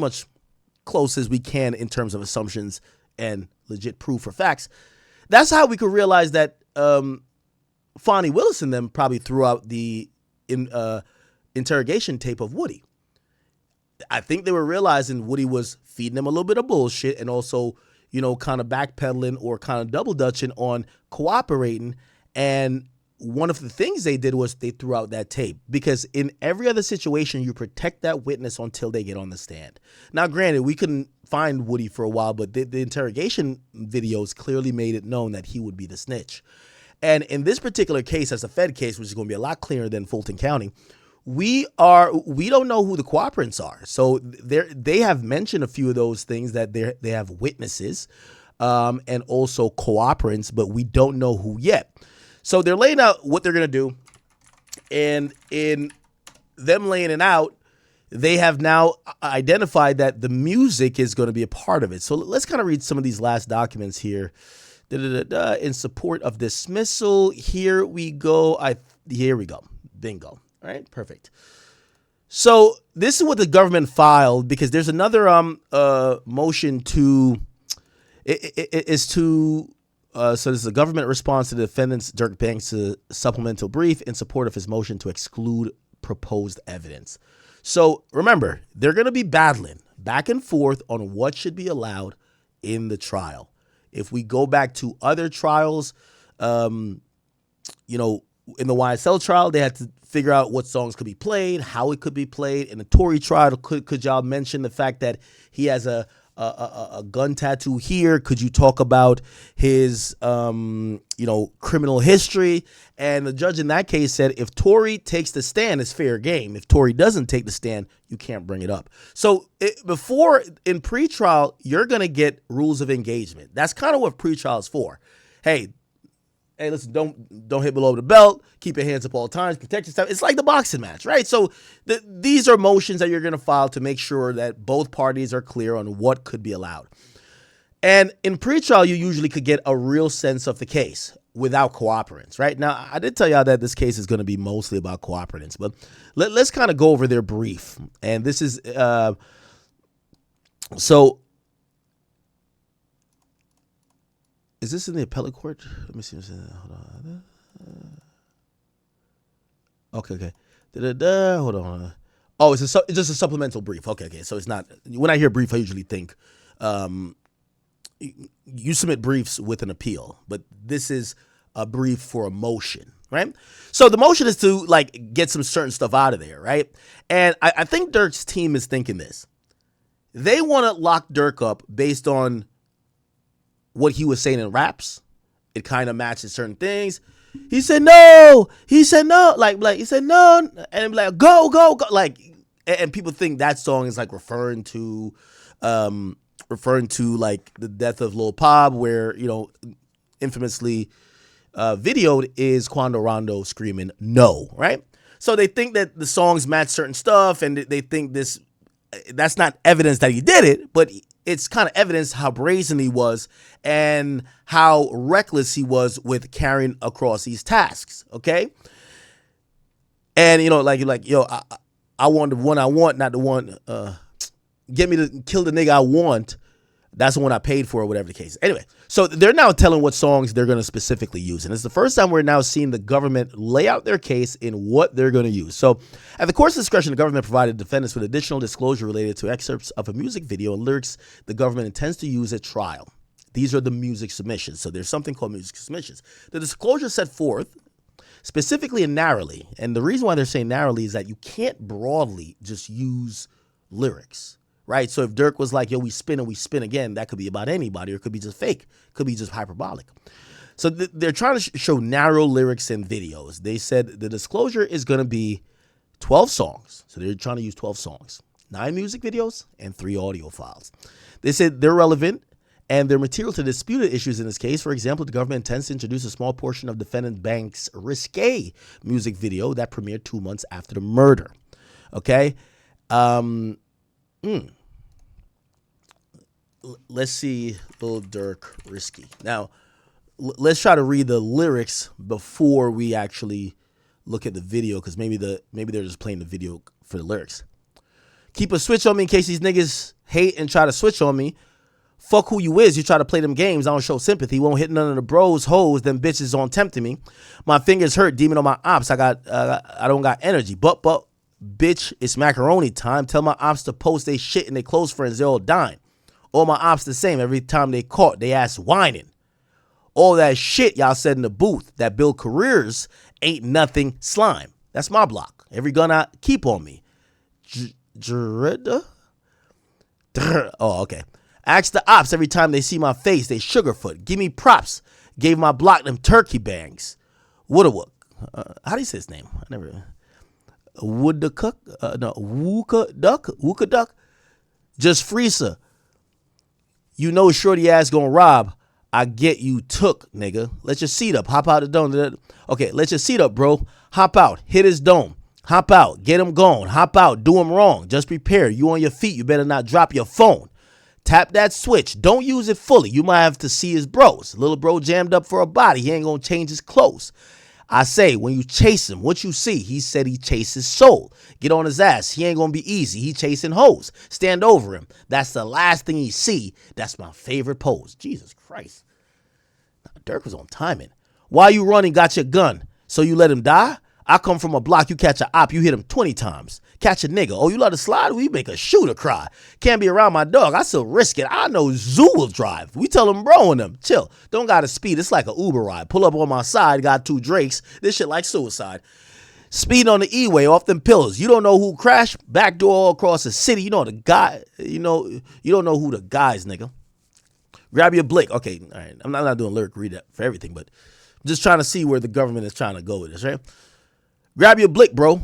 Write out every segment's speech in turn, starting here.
much close as we can in terms of assumptions and legit proof or facts. That's how we could realize that Fonnie Willis and them probably threw out the interrogation tape of Woody. I think they were realizing Woody was feeding them a little bit of bullshit and also, kind of backpedaling or kind of double dutching on cooperating. And one of the things they did was they threw out that tape, because in every other situation, you protect that witness until they get on the stand. Now, granted, we couldn't find Woody for a while, but the interrogation videos clearly made it known that he would be the snitch. And in this particular case, as a Fed case, which is going to be a lot clearer than Fulton County, we don't know who the cooperants are. So they have mentioned a few of those things, that they have witnesses and also cooperants, but we don't know who yet. So they're laying out what they're going to do, and in them laying it out, they have now identified that the music is going to be a part of it. So let's kind of read some of these last documents here. In support of dismissal, here we go. Here we go. Bingo. All right, perfect. So this is what the government filed, because there's another motion to so this is a government response to the defendant's Durk Banks' supplemental brief in support of his motion to exclude proposed evidence. So remember, they're going to be battling back and forth on what should be allowed in the trial. If we go back to other trials, in the YSL trial, they had to figure out what songs could be played, how it could be played. In the Tory trial, could y'all mention the fact that he has a gun tattoo here? Could you talk about his, criminal history? And the judge in that case said, if Tory takes the stand, it's fair game. If Tory doesn't take the stand, you can't bring it up. So in pretrial, you're going to get rules of engagement. That's kind of what pretrial is for. Hey, listen, don't hit below the belt. Keep your hands up all times. Protect yourself. It's like the boxing match, right? So these are motions that you're going to file to make sure that both parties are clear on what could be allowed. And in pretrial, you usually could get a real sense of the case without cooperants, right? Now, I did tell y'all that this case is going to be mostly about cooperants, but let's kind of go over their brief. And this is is this in the appellate court? Let me see. Hold on. Okay. Hold on. Oh, it's just a supplemental brief. Okay. So it's not. When I hear brief, I usually think you submit briefs with an appeal, but this is a brief for a motion, right? So the motion is to get some certain stuff out of there, right? And I think Durk's team is thinking this. They want to lock Durk up based on what he was saying in raps. It kind of matches certain things. He said no. He said no. He said no, and go. And people think that song is referring to the death of Lil Pop, where infamously videoed is Quando Rondo screaming no, right? So they think that the songs match certain stuff, and they think that's not evidence that he did it, but it's kind of evidence how brazen he was and how reckless he was with carrying across these tasks, okay? And, you're like, yo, I want the one I want, not the one, get me to kill the nigga I want. That's the one I paid for, or whatever the case is. Anyway, so they're now telling what songs they're going to specifically use. And it's the first time we're now seeing the government lay out their case in what they're going to use. So at the court's discretion, the government provided defendants with additional disclosure related to excerpts of a music video and lyrics the government intends to use at trial. These are the music submissions. So there's something called music submissions. The disclosure set forth specifically and narrowly. And the reason why they're saying narrowly is that you can't broadly just use lyrics. Right? So if Durk was like, yo, we spin and we spin again, that could be about anybody, or it could be just fake. It could be just hyperbolic. So they're trying to show narrow lyrics and videos. They said the disclosure is going to be 12 songs. So they're trying to use 12 songs, 9 music videos, and 3 audio files. They said they're relevant and they're material to disputed issues in this case. For example, the government intends to introduce a small portion of defendant Banks' risque music video that premiered 2 months after the murder. Okay? Let's see Lil Durk risky. Now, let's try to read the lyrics before we actually look at the video, because maybe they're just playing the video for the lyrics. Keep a switch on me in case these niggas hate and try to switch on me. Fuck who you is. You try to play them games. I don't show sympathy. Won't hit none of the bros, hoes, them bitches on tempting me. My fingers hurt. Demon on my ops. I don't got energy. But, bitch, it's macaroni time. Tell my ops to post they shit and they close friends. They all dying. All my ops the same. Every time they caught, they ass whining. All that shit y'all said in the booth that build careers ain't nothing slime. That's my block. Every gun I keep on me. Oh, okay. Ask the ops every time they see my face. They sugarfoot. Give me props. Gave my block them turkey bangs. Woodawook. How do you say his name? I never. Wood the cook? No. Wooka duck? Wooka duck? Just Freesa. You know shorty ass gonna rob. I get you took, nigga. Let your seat up. Hop out the dome. Okay, let your seat up, bro. Hop out. Hit his dome. Hop out. Get him going. Hop out. Do him wrong. Just prepare. You on your feet. You better not drop your phone. Tap that switch. Don't use it fully. You might have to see his bros. Little bro jammed up for a body. He ain't gonna change his clothes. I say, when you chase him, what you see? He said he chases soul. Get on his ass. He ain't gonna be easy. He chasing hoes. Stand over him. That's the last thing he see. That's my favorite pose. Jesus Christ. Durk was on timing. Why you running? Got your gun. So you let him die? I come from a block. You catch a op. You hit him 20 times. Catch a nigga. Oh, you let a slide? We make a shooter cry. Can't be around my dog. I still risk it. I know Zoo will drive. We tell him bro and them. Chill. Don't gotta speed. It's like an Uber ride. Pull up on my side. Got 2 Drakes. This shit like suicide. Speed on the E-way off them pills. You don't know who crashed. Backdoor all across the city. You know the guy. You don't know who the guys, nigga. Grab your blick. Okay, all right. I'm not doing lyric read for everything, but I'm just trying to see where the government is trying to go with this, right? Grab your blick, bro.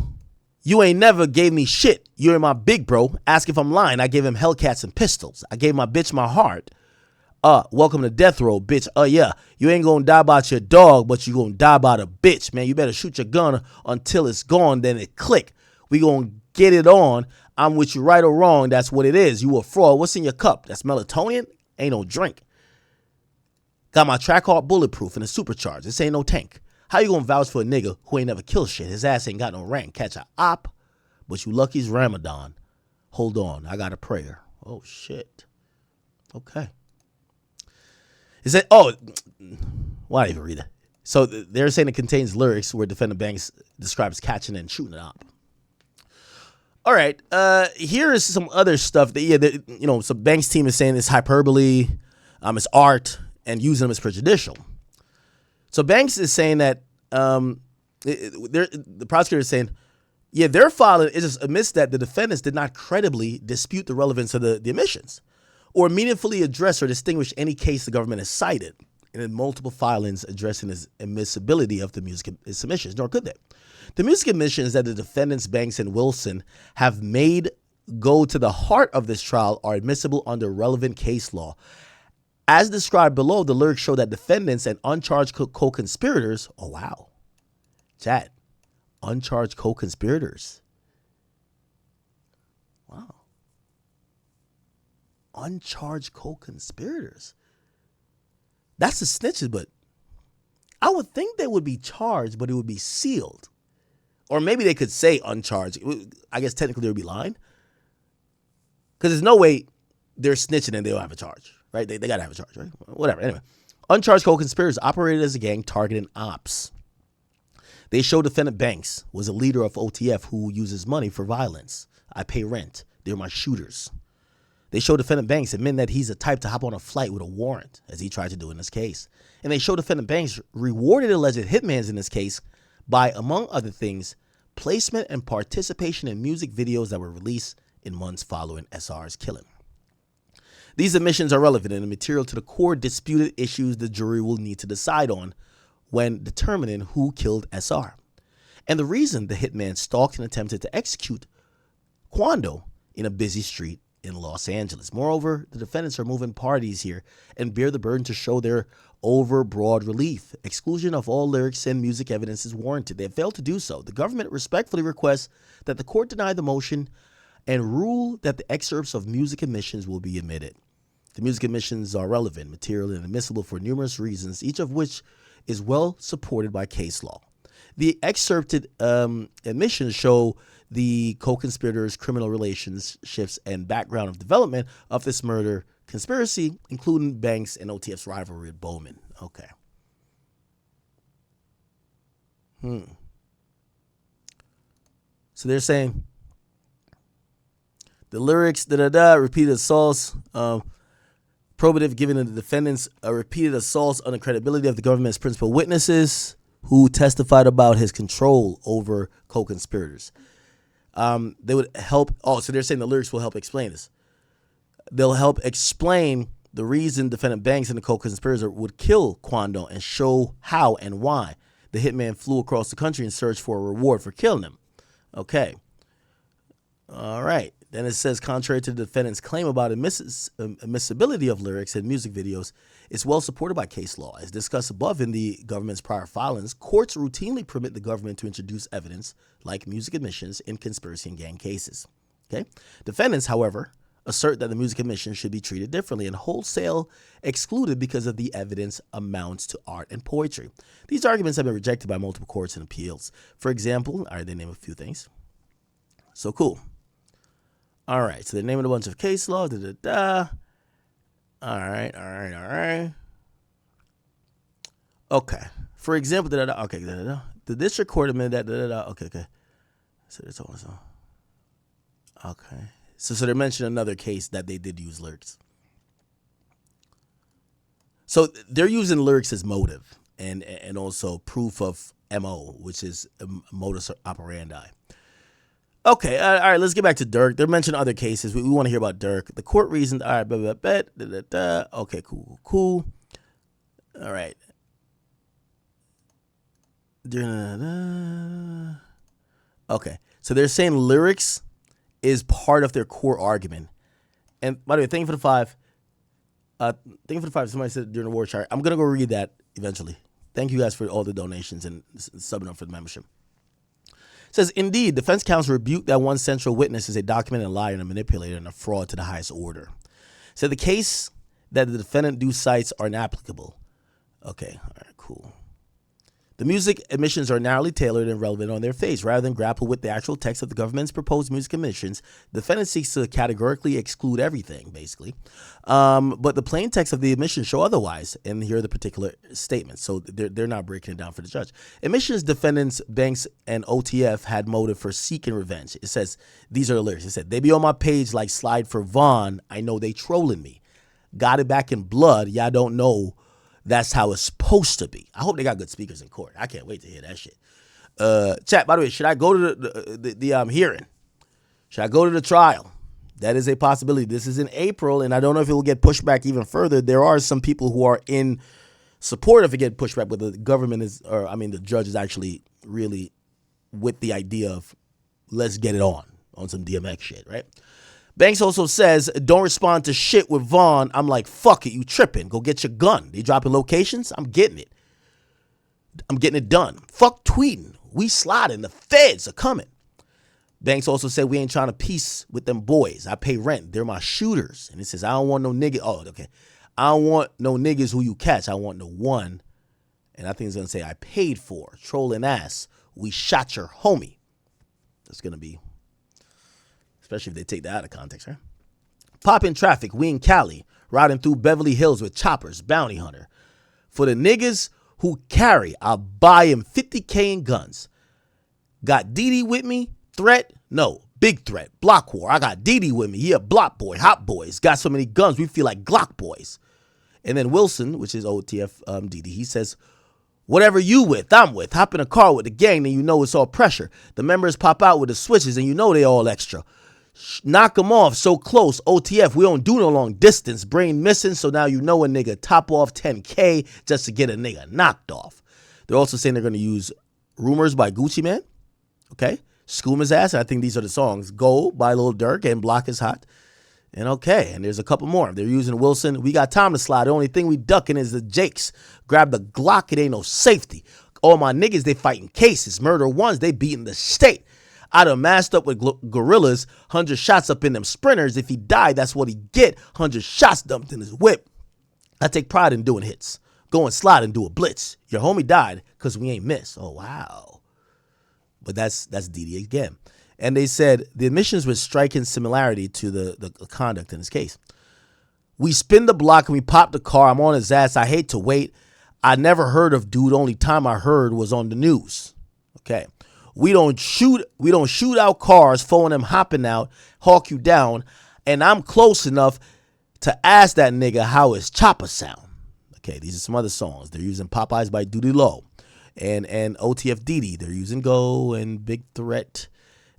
You ain't never gave me shit. You're my big bro. Ask if I'm lying. I gave him Hellcats and pistols. I gave my bitch my heart. Welcome to death row, bitch. Yeah. You ain't gonna die about your dog, but you gonna die about a bitch, man. You better shoot your gun until it's gone, then it click. We gonna get it on. I'm with you right or wrong. That's what it is. You a fraud. What's in your cup? That's melatonin? Ain't no drink. Got my track hard bulletproof and a supercharged. This ain't no tank. How you gonna vouch for a nigga who ain't never killed shit? His ass ain't got no rank. Catch a op, but you lucky it's Ramadan. Hold on, I got a prayer. Oh shit. Okay. Is that? Oh, why did I even read it? So they're saying it contains lyrics where defendant Banks describes catching and shooting an op. All right. Here is some other stuff that so Banks' team is saying it's hyperbole, it's art, and using them is prejudicial. So Banks is saying that the prosecutor is saying, their filing just admits that the defendants did not credibly dispute the relevance of the omissions or meaningfully address or distinguish any case the government has cited in multiple filings addressing the admissibility of the music submissions, nor could they. The music admissions that the defendants Banks and Wilson have made go to the heart of this trial are admissible under relevant case law. As described below, the lyrics show that defendants and uncharged co-conspirators, oh wow, chat, uncharged co-conspirators. Wow. Uncharged co-conspirators. That's the snitches, but I would think they would be charged, but it would be sealed. Or maybe they could say uncharged. I guess technically they would be lying. Because there's no way they're snitching and they don't have a charge. Right? They got to have a charge, right? Whatever. Anyway, uncharged co-conspirators operated as a gang targeting ops. They show defendant Banks was a leader of OTF who uses money for violence. I pay rent. They're my shooters. They show defendant Banks admitting that he's the type to hop on a flight with a warrant, as he tried to do in this case. And they show defendant Banks rewarded alleged hitmans in this case by, among other things, placement and participation in music videos that were released in months following SR's killing. These admissions are relevant and material to the core disputed issues the jury will need to decide on when determining who killed SR, and the reason the hitman stalked and attempted to execute Quando in a busy street in Los Angeles. Moreover, the defendants are moving parties here and bear the burden to show their overbroad relief. Exclusion of all lyrics and music evidence is warranted. They have failed to do so. The government respectfully requests that the court deny the motion and rule that the excerpts of music admissions will be admitted. The music admissions are relevant, material, and admissible for numerous reasons, each of which is well supported by case law. The excerpted admissions show the co-conspirators' criminal relationships and background of development of this murder conspiracy, including Banks and OTF's rivalry with Bowman. Okay. So they're saying the lyrics, repeated assaults, probative, giving the defendants repeated assaults on the credibility of the government's principal witnesses who testified about his control over co-conspirators. They would help. Oh, so they're saying the lyrics will help explain this. They'll help explain the reason defendant Banks and the co-conspirators would kill Quando and show how and why the hitman flew across the country in search for a reward for killing him. Okay. All right. Then it says, contrary to the defendant's claim about admissibility of lyrics in music videos, it's well supported by case law. As discussed above in the government's prior filings, courts routinely permit the government to introduce evidence like music admissions in conspiracy and gang cases. Okay. Defendants, however, assert that the music admissions should be treated differently and wholesale excluded because of the evidence amounts to art and poetry. These arguments have been rejected by multiple courts and appeals. For example, all right, they name a few things. So cool. All right, so they're naming a bunch of case law. All right. Okay. For example, okay. The district court admitted that. Okay. So that's also. Okay. So they're mentioning another case that they did use lyrics. So they're using lyrics as motive and also proof of MO, which is modus operandi. Okay, all right, let's get back to Durk. They're mentioning other cases. We want to hear about Durk. The court reasoned, all right, okay, cool. All right. Okay, so they're saying lyrics is part of their core argument. And by the way, thank you for the five. Somebody said during the war chart. I'm going to go read that eventually. Thank you guys for all the donations and subbing up for the membership. It says, indeed, defense counsel rebuked that one central witness is a documented liar and a manipulator and a fraud to the highest order. So the case that the defendant do cites are inapplicable. Okay, all right, cool. The music admissions are narrowly tailored and relevant on their face. Rather than grapple with the actual text of the government's proposed music admissions, the defendant seeks to categorically exclude everything, basically. But the plain text of the admissions show otherwise, and here are the particular statements. So they're not breaking it down for the judge. Admissions defendants, Banks, and OTF had motive for seeking revenge. It says, these are the lyrics. It said, they be on my page like slide for Vaughn. I know they trolling me. Got it back in blood. Y'all don't know. That's how it's supposed to be. I hope they got good speakers in court. I can't wait to hear that shit. Chat, by the way, should I go to the hearing? Should I go to the trial? That is a possibility. This is in April, and I don't know if it will get pushed back even further. There are some people who are in support of it getting pushed back, but the government the judge is actually really with the idea of let's get it on some DMX shit, right? Banks also says, don't respond to shit with Vaughn. I'm like, fuck it, you tripping. Go get your gun. They dropping locations? I'm getting it. I'm getting it done. Fuck tweeting. We sliding. The feds are coming. Banks also said, we ain't trying to peace with them boys. I pay rent. They're my shooters. And it says, I don't want no niggas. Oh, okay. I don't want no niggas who you catch. I want the one. And I think it's going to say, I paid for. Trolling ass. We shot your homie. That's going to be... especially if they take that out of context, right? Pop in traffic, we in Cali, riding through Beverly Hills with choppers, bounty hunter. For the niggas who carry, I'll buy him $50K in guns. Got Didi with me? Threat? No. Big threat. Block war. I got Didi with me. He a block boy. Hot boys. Got so many guns, we feel like Glock boys. And then Wilson, which is OTF Didi, he says, whatever you with, I'm with. Hop in a car with the gang, then you know it's all pressure. The members pop out with the switches, and you know they all extra. Knock them off so close. OTF, we don't do no long distance. Brain missing, so now you know a nigga top off 10K just to get a nigga knocked off. They're also saying they're going to use Rumors by Gucci Mane. Okay. Schoom his ass. I think these are the songs. Go by Lil Durk and Block is Hot. And okay. And there's a couple more. They're using Wilson. We got time to slide. The only thing we ducking is the Jakes. Grab the Glock. It ain't no safety. All my niggas, they fighting cases. Murder ones, they beating the state. I done masked up with gorillas, 100 shots up in them sprinters. If he died, that's what he get. 100 shots dumped in his whip. I take pride in doing hits. Go and slide and do a blitz. Your homie died because we ain't miss. Oh, wow. But that's DD again. And they said the admissions was striking similarity to the conduct in this case. We spin the block and we pop the car. I'm on his ass. I hate to wait. I never heard of dude. Only time I heard was on the news. Okay. We don't shoot out cars, phone them hopping out, hawk you down, and I'm close enough to ask that nigga how his chopper sound. Okay, these are some other songs. They're using Popeyes by Duty Low and OTF Didi. They're using Go and Big Threat.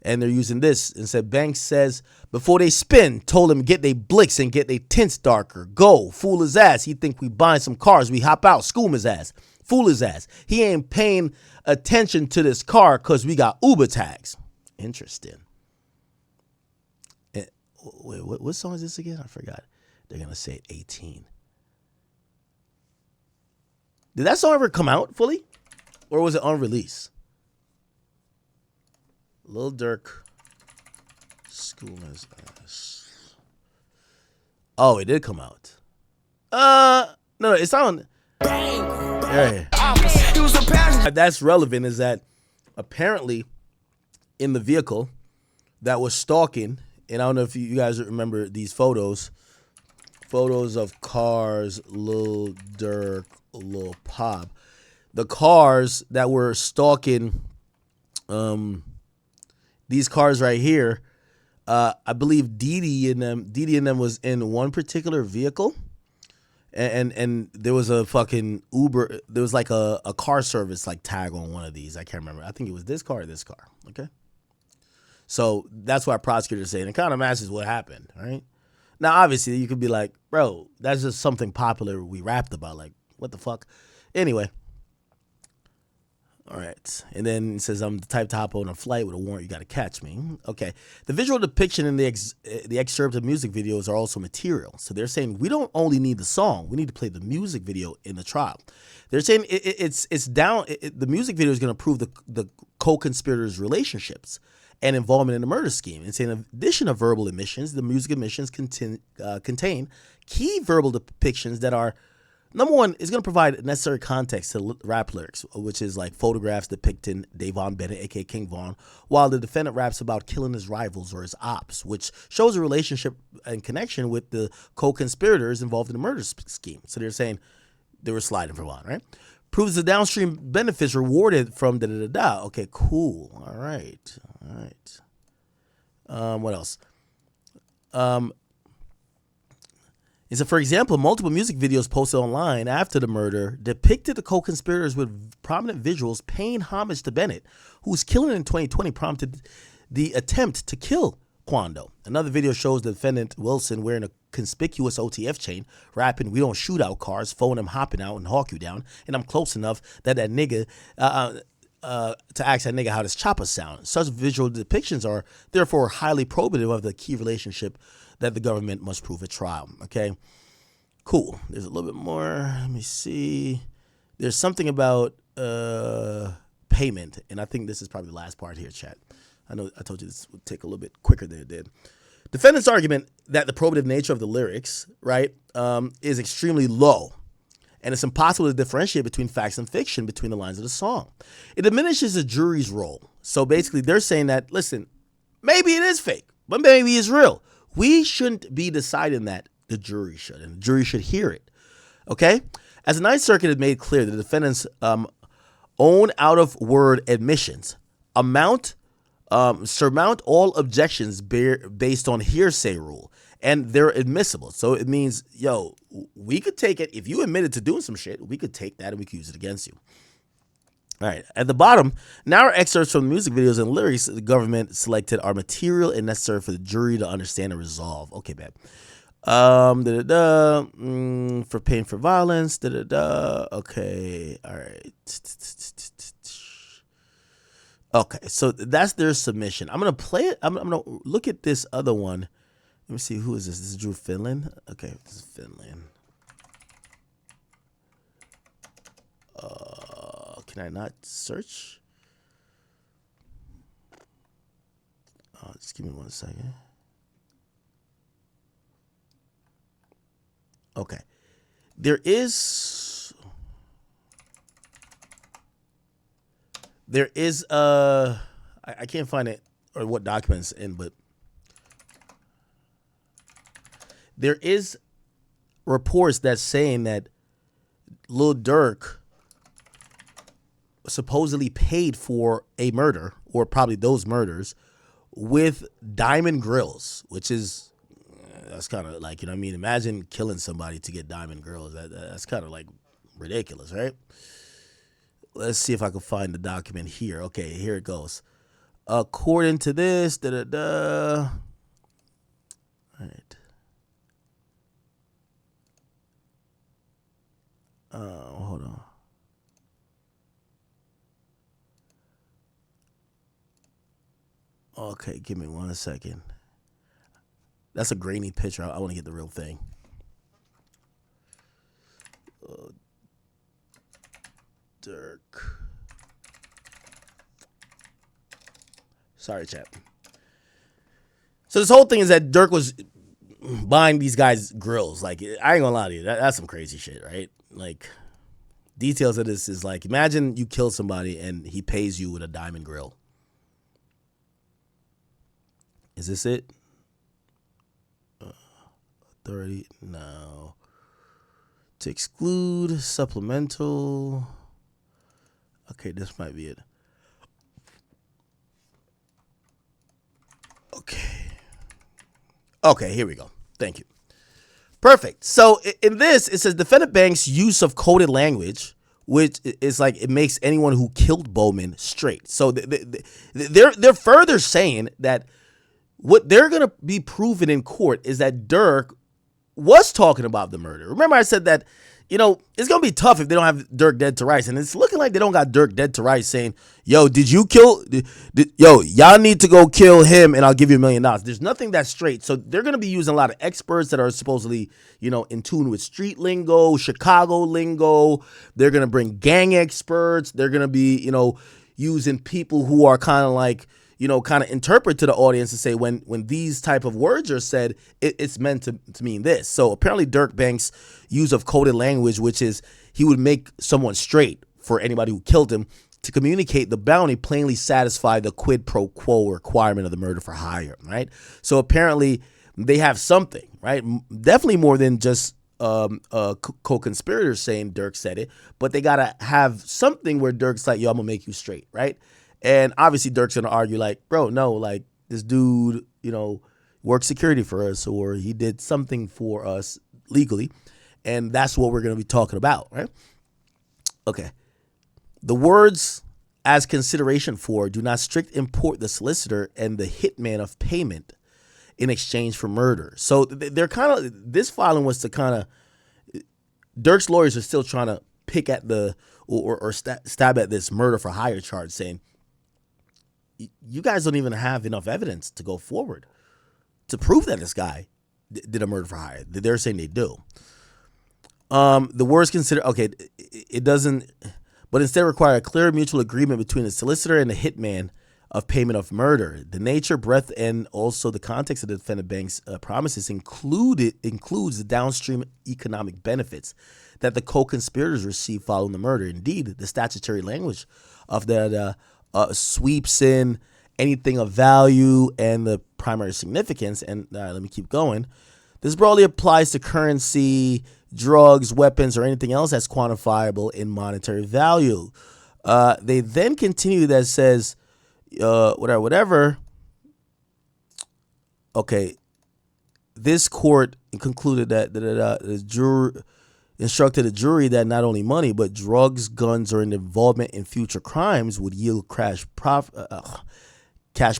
And they're using this. And said Banks says before they spin, told him get they blicks and get they tints darker. Go, fool his ass. He think we buying some cars. We hop out, school his ass. Fool his ass. He ain't paying attention to this car because we got Uber tags. Interesting. Wait, what song is this again? I forgot. They're going to say 18. Did that song ever come out fully? Or was it on release? Lil Durk. School his ass. Oh, it did come out. No, it's on. Yeah. That's relevant is that apparently in the vehicle that was stalking, and I don't know if you guys remember these photos of cars, Lil Durk, Lil Pop. The cars that were stalking these cars right here, I believe Didi and them was in one particular vehicle. And there was a fucking Uber. There was like a car service like tag on one of these. I can't remember. I think it was this car or this car. Okay. So that's why prosecutors saying it kind of matches what happened, right? Now, obviously, you could be like, bro, that's just something popular we rapped about. Like, what the fuck? Anyway. All right. And then it says, I'm the type to hop on a flight with a warrant. You got to catch me. Okay. The visual depiction in the excerpt of music videos are also material. So they're saying we don't only need the song. We need to play the music video in the trial. They're saying the music video is going to prove the co-conspirators' relationships and involvement in the murder scheme. And saying in addition to verbal admissions, the music admissions contain key verbal depictions that are, number one, is going to provide necessary context to rap lyrics, which is like photographs depicting Davon Bennett, a.k.a. King Von, while the defendant raps about killing his rivals or his ops, which shows a relationship and connection with the co-conspirators involved in the murder scheme. So they're saying they were sliding for one, right? Proves the downstream benefits rewarded from da-da-da-da. Okay, cool. All right. What else? Is that, for example, multiple music videos posted online after the murder depicted the co-conspirators with prominent visuals paying homage to Bennett, whose killing in 2020 prompted the attempt to kill Quando. Another video shows the defendant, Wilson, wearing a conspicuous OTF chain, rapping, "We don't shoot out cars, phone them hopping out and hawk you down, and I'm close enough that nigga, to ask that nigga how does chopper sound." Such visual depictions are therefore highly probative of the key relationship that the government must prove at trial. Okay, cool. There's a little bit more. Let me see. There's something about payment, and I think this is probably the last part here, chat. I know I told you this would take a little bit quicker than it did. Defendant's argument that the probative nature of the lyrics, right, is extremely low, and it's impossible to differentiate between facts and fiction between the lines of the song. It diminishes the jury's role. So basically, they're saying that, listen, maybe it is fake, but maybe it's real. We shouldn't be deciding that. The jury should, and the jury should hear it. Okay? As the Ninth Circuit has made clear, the defendants' own out-of-word admissions surmount all objections based on hearsay rule, and they're admissible. So it means, yo, we could take it. If you admitted to doing some shit, we could take that and we could use it against you. All right. At the bottom, now excerpts from music videos and lyrics the government selected are material and necessary for the jury to understand and resolve. Okay, babe. For pain for violence. Okay. All right. Okay. So that's their submission. I'm gonna play it. I'm gonna look at this other one. Let me see. Who is this? This is Drew Finland. Okay, this is Finland. Can I not search? Just give me 1 second. Okay. There is I can't find it or what documents in, but there is reports that's saying that Lil Durk supposedly paid for a murder, or probably those murders, with diamond grills, which is, that's kind of like, you know what I mean? Imagine killing somebody to get diamond grills. That's kind of like ridiculous, right? Let's see if I can find the document here. Okay, here it goes. According to this, All right. Hold on. Okay, give me 1 second. That's a grainy picture. I want to get the real thing. Durk. Sorry, chat. So this whole thing is that Durk was buying these guys grills. Like, I ain't gonna lie to you, that's some crazy shit, right? Like, details of this is like, imagine you kill somebody and he pays you with a diamond grill. Is this it? 30? No. To exclude supplemental. Okay, this might be it. Okay, here we go. Thank you. Perfect. So in this, it says defendant bank's use of coded language, which is like it makes anyone who killed Bowman straight. So they're further saying that what they're going to be proven in court is that Durk was talking about the murder. Remember I said that, you know, it's going to be tough if they don't have Durk dead to rights. And it's looking like they don't got Durk dead to rights saying, yo, did you kill, yo, y'all need to go kill him and I'll give you $1 million. There's nothing that's straight. So they're going to be using a lot of experts that are supposedly, you know, in tune with street lingo, Chicago lingo. They're going to bring gang experts. They're going to be, you know, using people who are kind of like, you know, kind of interpret to the audience and say when these type of words are said, it's meant to mean this. So apparently Durk Bank's use of coded language, which is he would make someone straight for anybody who killed him to communicate the bounty, plainly satisfy the quid pro quo requirement of the murder for hire, right? So apparently they have something, right? Definitely more than just co-conspirators saying Durk said it, but they got to have something where Durk's like, yo, I'm going to make you straight, right? And obviously Durk's going to argue like, bro, no, like this dude, you know, worked security for us or he did something for us legally. And that's what we're going to be talking about, right? Okay. The words as consideration for do not strict import the solicitor and the hitman of payment in exchange for murder. So they're kind of, this filing was to kind of, Durk's lawyers are still trying to pick at the, or stab at this murder for hire charge saying, you guys don't even have enough evidence to go forward to prove that this guy did a murder for hire. They're saying they do. The words consider, okay, it doesn't, but instead require a clear mutual agreement between the solicitor and the hitman of payment of murder. The nature, breadth, and also the context of the defendant bank's promises includes the downstream economic benefits that the co-conspirators receive following the murder. Indeed, the statutory language of that sweeps in anything of value and the primary significance. And let me keep going. This broadly applies to currency, drugs, weapons, or anything else that's quantifiable in monetary value. They then continue that says, whatever. Okay. This court concluded that the jury instructed the jury that not only money, but drugs, guns, or an involvement in future crimes would yield cash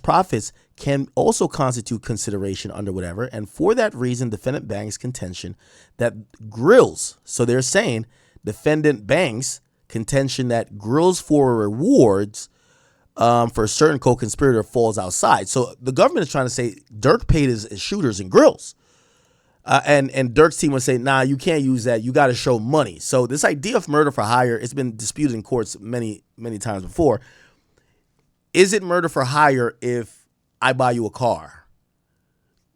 profits can also constitute consideration under whatever. And for that reason, defendant bank's contention that grills, so they're saying defendant bank's contention that grills for rewards for a certain co-conspirator falls outside. So the government is trying to say Durk paid his shooters in grills. And Durk's team would say, nah, you can't use that. You got to show money. So this idea of murder for hire, it's been disputed in courts many, many times before. Is it murder for hire if I buy you a car?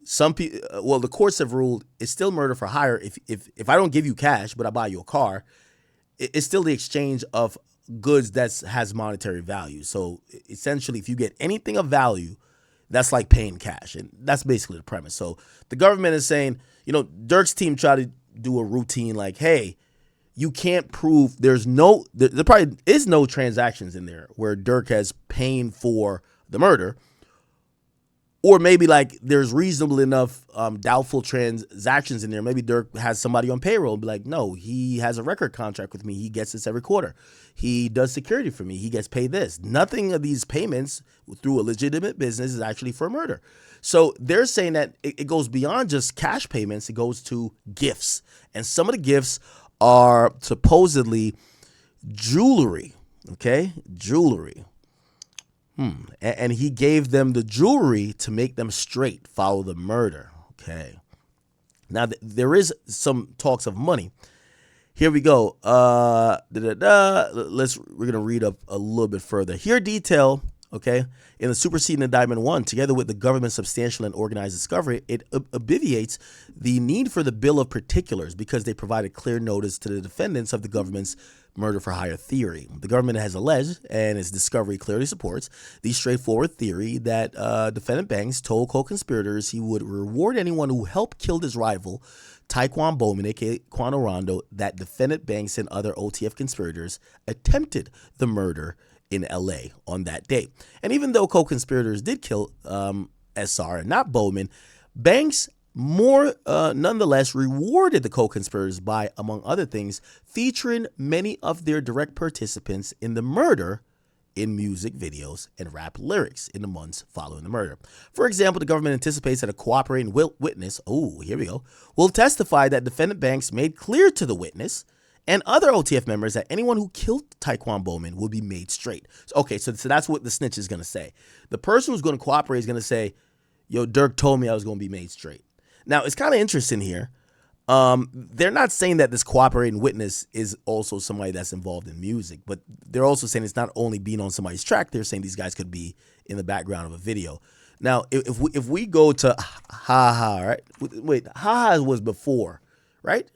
Some people, well, the courts have ruled it's still murder for hire if I don't give you cash, but I buy you a car. It's still the exchange of goods that has monetary value. So essentially, if you get anything of value, That's like paying cash. And that's basically the premise. So the government is saying, Durk's team tried to do a routine like, hey, you can't prove there probably is no transactions in there where Durk has paying for the murder. Or maybe like there's reasonable enough doubtful transactions in there. Maybe Durk has somebody on payroll and be like, no, he has a record contract with me. He gets this every quarter. He does security for me. He gets paid this. Nothing of these payments through a legitimate business is actually for murder. So they're saying that it goes beyond just cash payments. It goes to gifts. And some of the gifts are supposedly jewelry. Okay? Jewelry. And he gave them the jewelry to make them straight, follow the murder. Okay. Now, there is some talks of money. Here we go. We're going to read up a little bit further. Here detail, okay, in the superseding indictment 1, together with the government's substantial and organized discovery, it obviates the need for the bill of particulars because they provided clear notice to the defendants of the government's murder for hire theory. The government has alleged, and its discovery clearly supports, the straightforward theory that defendant Banks told co-conspirators he would reward anyone who helped kill his rival, Taekwon Bowman, aka Quando Rondo, that defendant Banks and other OTF conspirators attempted the murder in LA on that day. And even though co-conspirators did kill SR and not Bowman, Banks nonetheless rewarded the co-conspirators by, among other things, featuring many of their direct participants in the murder in music videos and rap lyrics in the months following the murder. For example, the government anticipates that a cooperating witness, will testify that defendant Banks made clear to the witness and other OTF members that anyone who killed Taekwon Bowman will be made straight. So that's what the snitch is going to say. The person who's going to cooperate is going to say, yo, Durk told me I was going to be made straight. Now, it's kind of interesting here. They're not saying that this cooperating witness is also somebody that's involved in music, but they're also saying it's not only being on somebody's track. They're saying these guys could be in the background of a video. Now, if we go to Ha Ha, right? Wait, Ha Ha was before, right?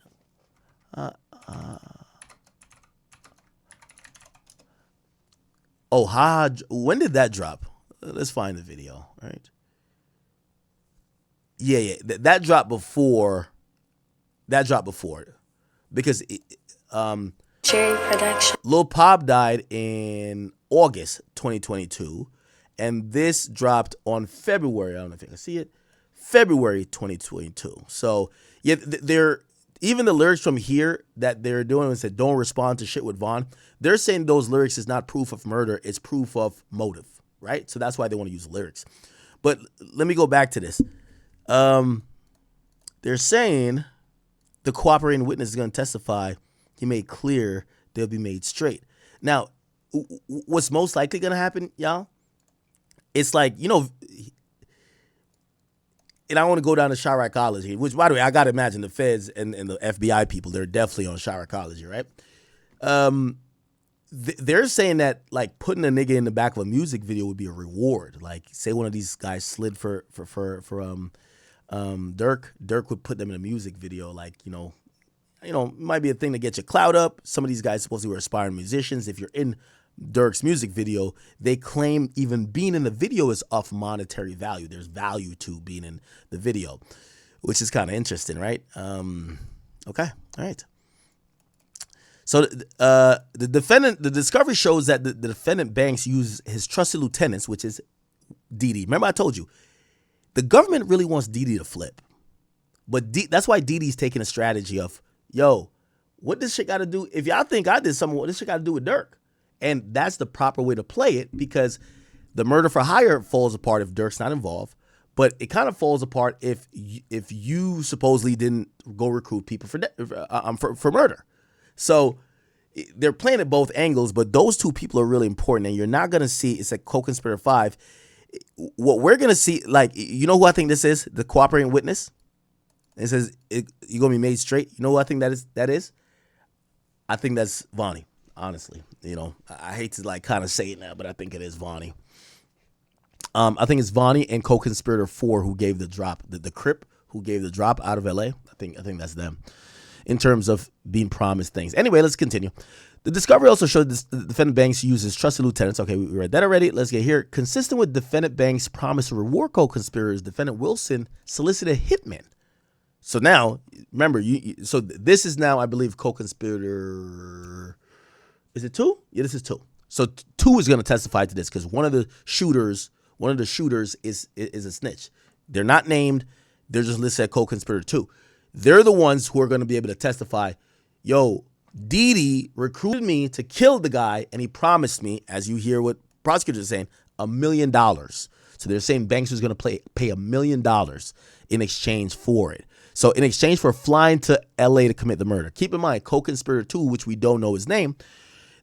Ha Ha, when did that drop? Let's find the video, right? Yeah, that dropped before. Because Cherry Production. Lil Pop died in August 2022, and this dropped on February. I don't know if you can see it. February 2022. So yeah, they're even the lyrics from here that they're doing and said, "Don't respond to shit with Vaughn." They're saying those lyrics is not proof of murder; it's proof of motive, right? So that's why they want to use the lyrics. But let me go back to this. They're saying the cooperating witness is going to testify. He made clear they'll be made straight. Now, what's most likely going to happen, y'all? It's like, and I want to go down to Chiracology, which, by the way, I got to imagine the feds and the FBI people, they're definitely on Chiracology, right? They're saying that, like, putting a nigga in the back of a music video would be a reward. Like, say one of these guys slid for Durk would put them in a music video, like, might be a thing to get your clout up. Some of these guys supposedly were aspiring musicians. If you're in Durk's music video, they claim even being in the video is of monetary value. There's value to being in the video, which is kind of interesting, right? Okay, all right. So the discovery shows that the defendant Banks used his trusted lieutenants, which is Didi. Remember I told you, the government really wants Didi to flip. But that's why Didi's taking a strategy of, yo, what this shit got to do? If y'all think I did something, what this shit got to do with Durk? And that's the proper way to play it, because the murder for hire falls apart if Durk's not involved. But it kind of falls apart if you supposedly didn't go recruit people for murder. So they're playing at both angles, but those two people are really important. And you're not going to see, it's like Co-Conspirator 5. What we're going to see, like, you know who I think this is? The cooperating witness. It says, you're going to be made straight. You know who I think that is? I think that's Vonnie, honestly. I hate to, like, kind of say it now, but I think it is Vonnie. I think it's Vonnie and Co-Conspirator 4 who gave the drop, the Crip who gave the drop out of LA. I think that's them in terms of being promised things. Anyway, let's continue. The discovery also showed the defendant Banks uses trusted lieutenants. Okay, we read that already. Let's get here. Consistent with defendant Banks' promise to reward co-conspirators, defendant Wilson solicited hitmen. So now, remember, so this is now, I believe, co-conspirator. Is it 2? Yeah, this is 2. So 2 is going to testify to this because one of the shooters is a snitch. They're not named. They're just listed as co-conspirator 2. They're the ones who are going to be able to testify. Yo, Didi recruited me to kill the guy, and he promised me, as you hear what prosecutors are saying, $1 million. So they're saying Banks was going to pay $1 million in exchange for it. So in exchange for flying to L.A. to commit the murder. Keep in mind, co-conspirator 2, which we don't know his name,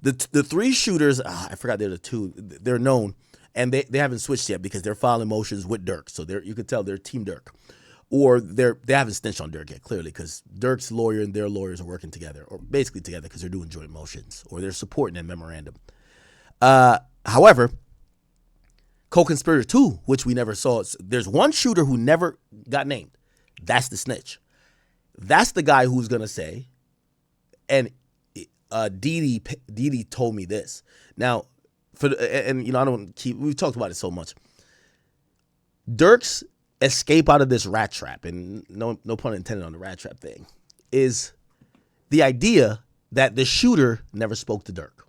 the 3 shooters, I forgot they're the 2, they're known, and they haven't switched yet because they're filing motions with Durk. So you can tell they're Team Durk. Or they haven't snitched on Durk yet, clearly, because Durk's lawyer and their lawyers are working together, or basically together because they're doing joint motions, or they're supporting a memorandum. However, co-conspirator 2, which we never saw, there's one shooter who never got named. That's the snitch. That's the guy who's going to say, and Didi told me this. Now, we've talked about it so much. Durk's escape out of this rat trap, and no pun intended on the rat trap thing, is the idea that the shooter never spoke to Durk.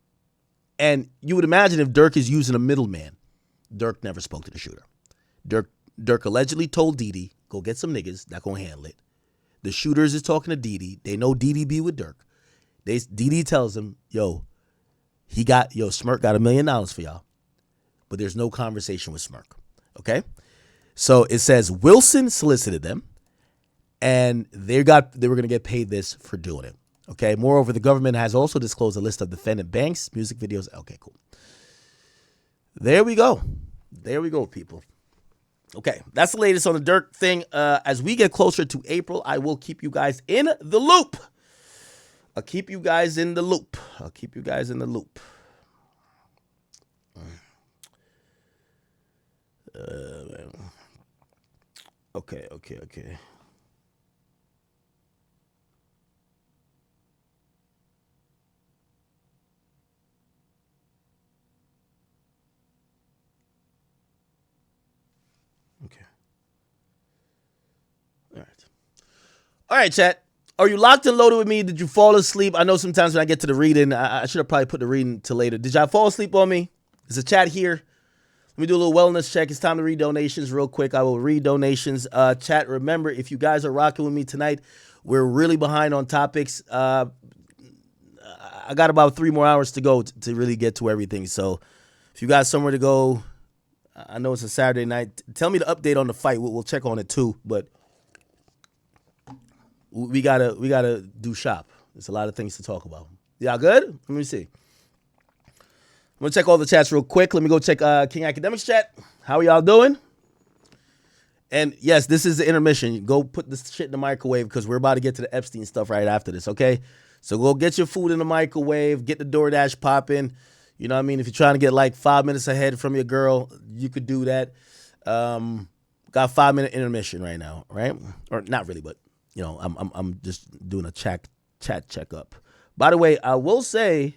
And you would imagine if Durk is using a middleman, Durk never spoke to the shooter. Durk allegedly told Didi, go get some niggas, not gonna handle it. The shooters is talking to Didi. They know Didi be with Durk. Didi tells him, Smirk got $1 million for y'all. But there's no conversation with Smirk. Okay? So it says Wilson solicited them, and they were going to get paid this for doing it. Okay. Moreover, the government has also disclosed a list of defendant Banks, music videos. Okay, cool. There we go. There we go, people. Okay, that's the latest on the Durk thing. As we get closer to April, I will keep you guys in the loop. I'll keep you guys in the loop. Okay. All right, chat. Are you locked and loaded with me? Did you fall asleep? I know sometimes when I get to the reading, I should have probably put the reading to later. Did y'all fall asleep on me? There's a chat here. Let me do a little wellness check. It's time to read donations real quick. I will read donations. Chat, remember, if you guys are rocking with me tonight, we're really behind on topics. I got about 3 more hours to go to really get to everything. So if you got somewhere to go, I know it's a Saturday night. Tell me the update on the fight. We'll check on it too. But we gotta do shop. There's a lot of things to talk about. Y'all good? Let me see. I'm going to check all the chats real quick. Let me go check King Akademiks chat. How are y'all doing? And yes, this is the intermission. Go put this shit in the microwave because we're about to get to the Epstein stuff right after this, okay? So go get your food in the microwave. Get the DoorDash popping. You know what I mean? If you're trying to get like 5 minutes ahead from your girl, you could do that. Got a 5-minute intermission right now, right? Or not really, but, you know, I'm just doing a chat checkup. By the way, I will say,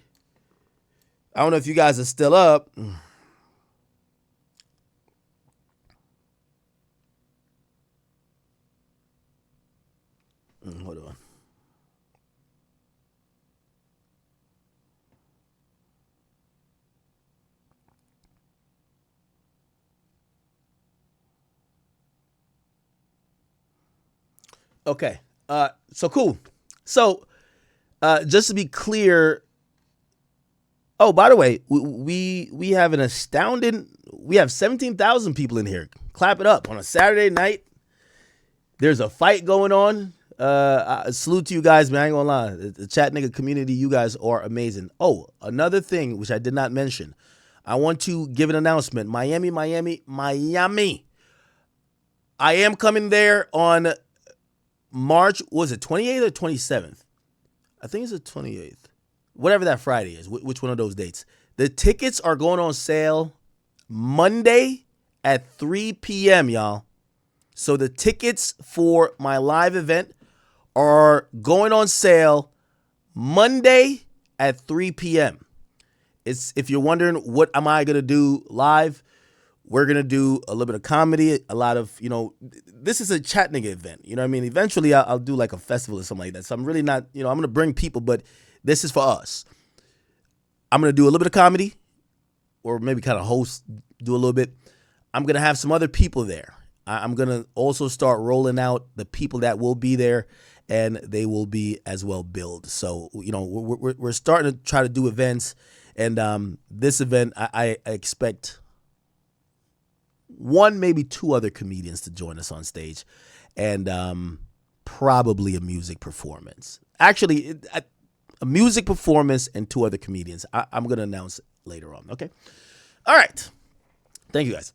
I don't know if you guys are still up. Hold on. Okay. So cool. So, just to be clear. Oh, by the way, we have an astounding. We have 17,000 people in here. Clap it up on a Saturday night. There's a fight going on. Salute to you guys, man. I ain't gonna lie. The chat nigga community, you guys are amazing. Oh, another thing which I did not mention. I want to give an announcement. Miami. I am coming there on March, was it 28th or 27th? I think it's the 28th. Whatever that Friday is, which one of those dates. The tickets are going on sale Monday at 3 p.m., y'all. So the tickets for my live event are going on sale Monday at 3 p.m. If you're wondering what am I gonna do live, we're gonna do a little bit of comedy, a lot of this is a chat nigga event. You know what I mean? Eventually, I'll do like a festival or something like that. So I'm really not I'm gonna bring people, but this is for us. I'm gonna do a little bit of comedy, or maybe kind of host, do a little bit. I'm gonna have some other people there. I'm gonna also start rolling out the people that will be there, and they will be as well billed. So we're starting to try to do events, and this event I expect one, maybe two other comedians to join us on stage, and probably a music performance. Actually, a music performance and two other comedians. I'm gonna announce later on. Okay. All right. Thank you guys.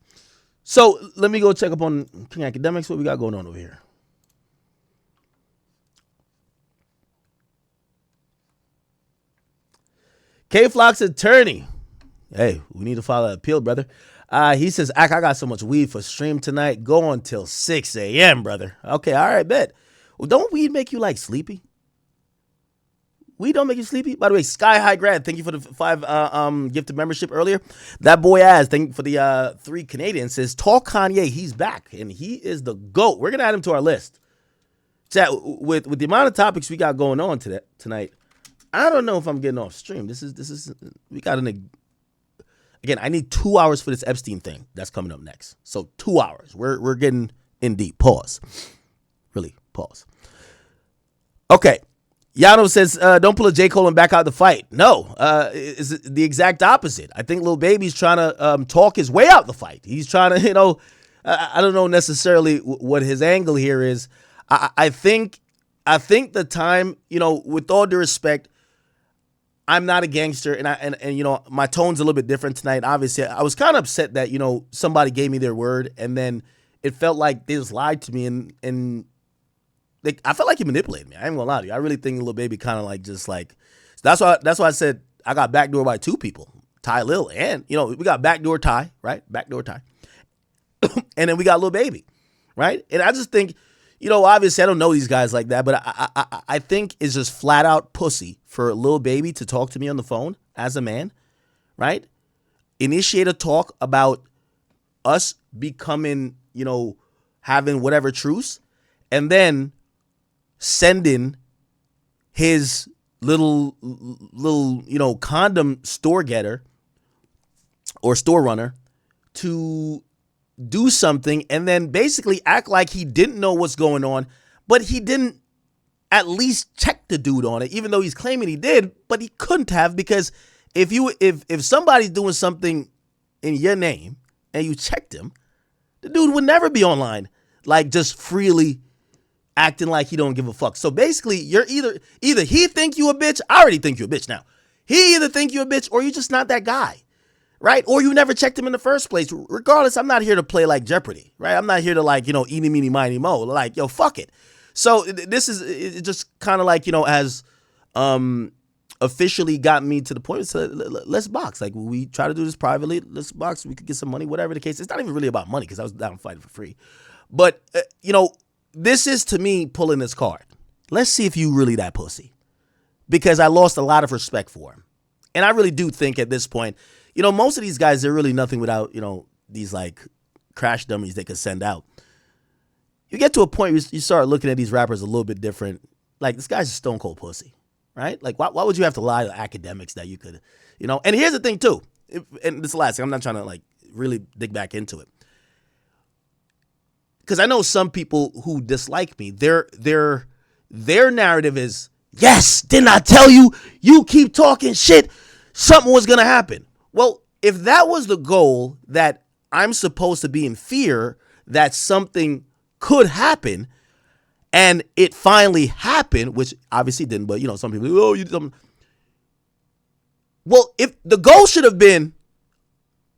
So let me go check up on King Akademiks. What we got going on over here? K-Flock's attorney. Hey, we need to file an appeal, brother. He says, I got so much weed for stream tonight. Go until 6 a.m., brother. Okay, all right, bet. Well, don't weed make you like sleepy? Weed don't make you sleepy? By the way, Sky High Grad, thank you for the 5 gifted membership earlier. That boy ass, thank you for the 3 Canadians, says, Talk Kanye, he's back, and he is the GOAT. We're going to add him to our list. Chat, with the amount of topics we got going on tonight, I don't know if I'm getting off stream. This is we got again, I need 2 hours for this Epstein thing that's coming up next. So 2 hours. We're getting in deep. Pause. Really, pause. Okay. Yano says, don't pull a J. Cole and back out the fight. No, it's the exact opposite. I think Lil Baby's trying to talk his way out the fight. He's trying to, I don't know necessarily what his angle here is. I think the time, with all due respect, I'm not a gangster, and my tone's a little bit different tonight. Obviously, I was kind of upset that somebody gave me their word, and then it felt like they just lied to me, and I felt like he manipulated me. I ain't gonna lie to you. I really think Lil Baby kind of that's why I said I got backdoored by 2 people, Ty Lil, and we got backdoor Ty, right? Backdoor Ty, and then we got Lil Baby, right? And I just think, obviously I don't know these guys like that, but I think it's just flat out pussy for Lil Baby to talk to me on the phone as a man, right? Initiate a talk about us becoming, having whatever truce, and then send in his little condom store getter or store runner to do something, and then basically act like he didn't know what's going on, but he didn't at least check the dude on it, even though he's claiming he did, but he couldn't have, because if somebody's doing something in your name and you checked him, the dude would never be online like just freely acting like he don't give a fuck. So basically, you're either he think you a bitch. I already think you a bitch now. He either think you a bitch or you just not that guy, right? Or you never checked him in the first place. Regardless, I'm not here to play like Jeopardy, right? I'm not here to eeny, meeny, miny, mo. Like, yo, fuck it. So this is it just kind of like, has officially got me to the point. So let's box. Like, we try to do this privately. Let's box. We could get some money, whatever the case. It's not even really about money because I was down fighting for free. But, this is, to me, pulling this card. Let's see if you really that pussy. Because I lost a lot of respect for him. And I really do think at this point, most of these guys, they're really nothing without, these like crash dummies they could send out. You get to a point where you start looking at these rappers a little bit different. Like, this guy's a stone cold pussy, right? Like, why would you have to lie to Akademiks that you could, And here's the thing, too. And this is the last thing. I'm not trying to, really dig back into it. Because I know some people who dislike me, their narrative is, yes, didn't I tell you? You keep talking shit, something was going to happen. Well, if that was the goal, that I'm supposed to be in fear that something could happen, and it finally happened, which obviously didn't, but, some people, oh, you did something. Well, if the goal should have been,